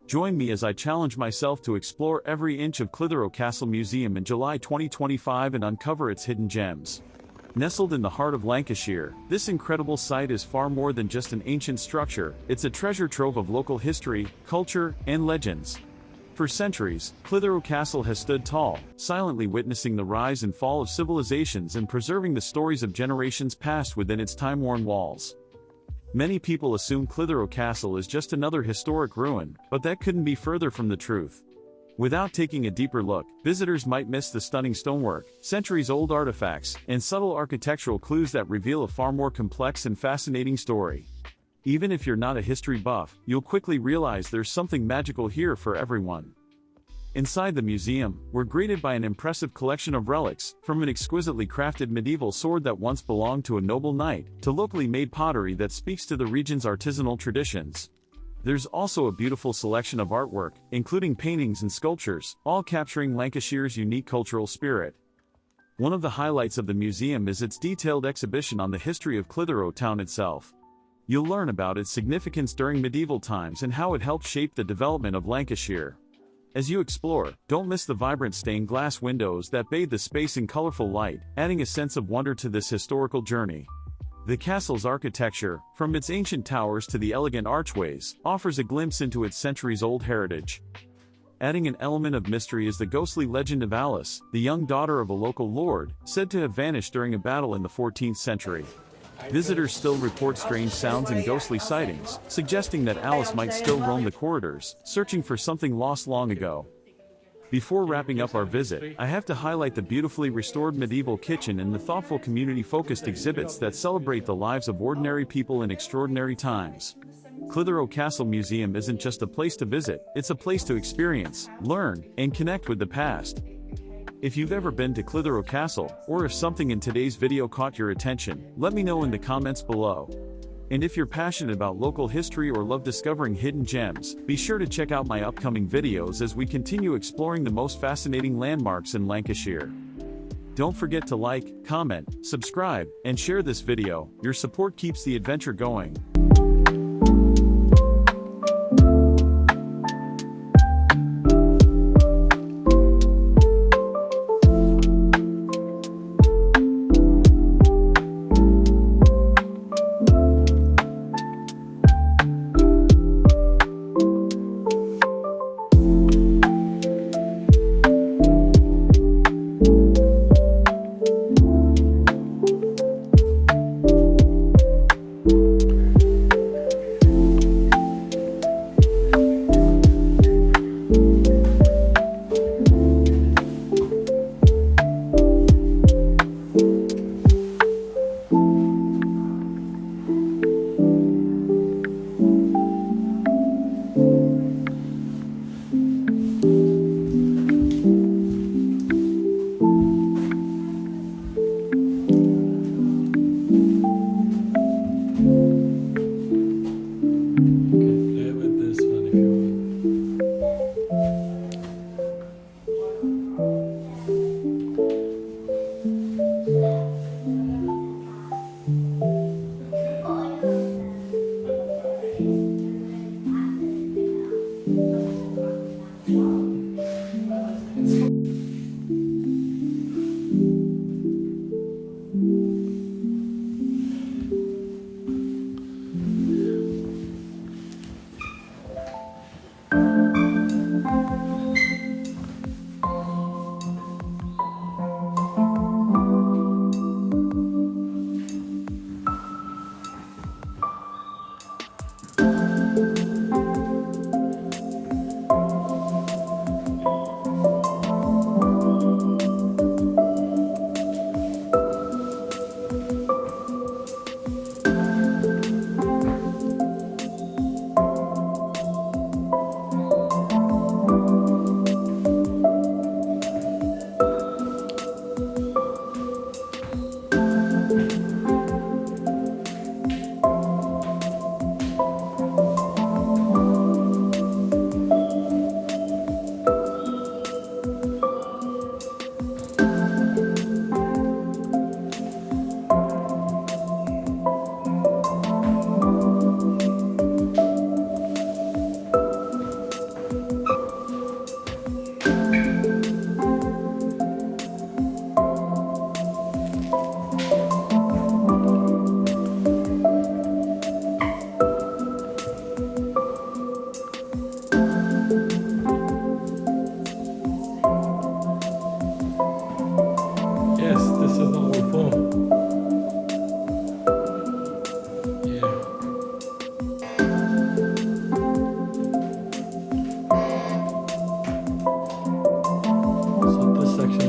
Join me as I challenge myself to explore every inch of Clitheroe Castle Museum in July 2025 and uncover its hidden gems. Nestled in the heart of Lancashire, this incredible site is far more than just an ancient structure. It's a treasure trove of local history, culture, and legends. For centuries, Clitheroe Castle has stood tall, silently witnessing the rise and fall of civilizations and preserving the stories of generations past within its time-worn walls. Many people assume Clitheroe Castle is just another historic ruin, but that couldn't be further from the truth. Without taking a deeper look, visitors might miss the stunning stonework, centuries-old artifacts, and subtle architectural clues that reveal a far more complex and fascinating story. Even if you're not a history buff, you'll quickly realize there's something magical here for everyone. Inside the museum, we're greeted by an impressive collection of relics, from an exquisitely crafted medieval sword that once belonged to a noble knight, to locally made pottery that speaks to the region's artisanal traditions. There's also a beautiful selection of artwork, including paintings and sculptures, all capturing Lancashire's unique cultural spirit. One of the highlights of the museum is its detailed exhibition on the history of Clitheroe town itself. You'll learn about its significance during medieval times and how it helped shape the development of Lancashire. As you explore, don't miss the vibrant stained glass windows that bathe the space in colorful light, adding a sense of wonder to this historical journey. The castle's architecture, from its ancient towers to the elegant archways, offers a glimpse into its centuries-old heritage. Adding an element of mystery is the ghostly legend of Alice, the young daughter of a local lord, said to have vanished during a battle in the 14th century. Visitors still report strange sounds and ghostly sightings, suggesting that Alice might still roam the corridors, searching for something lost long ago. Before wrapping up our visit, I have to highlight the beautifully restored medieval kitchen and the thoughtful community-focused exhibits that celebrate the lives of ordinary people in extraordinary times. Clitheroe Castle Museum isn't just a place to visit, it's a place to experience, learn, and connect with the past. If you've ever been to Clitheroe Castle, or if something in today's video caught your attention, let me know in the comments below. And if you're passionate about local history or love discovering hidden gems, be sure to check out my upcoming videos as we continue exploring the most fascinating landmarks in Lancashire. Don't forget to like, comment, subscribe, and share this video. Your support keeps the adventure going.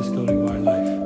discovering wildlife.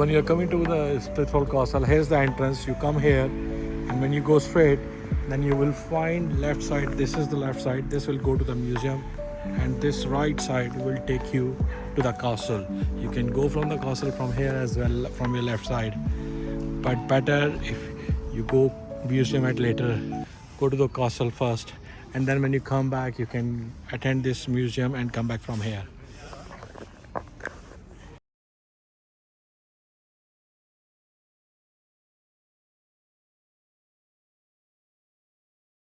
when you're coming to the Clitheroe Castle, here's the entrance. You come here, and when you go straight, then you will find left side. This is the left side. This will go to the museum, and this right side will take you to the castle. You can go from the castle from here as well, from your left side. But better if you go museum at later, go to the castle first, and then when you come back, you can attend this museum and come back from here.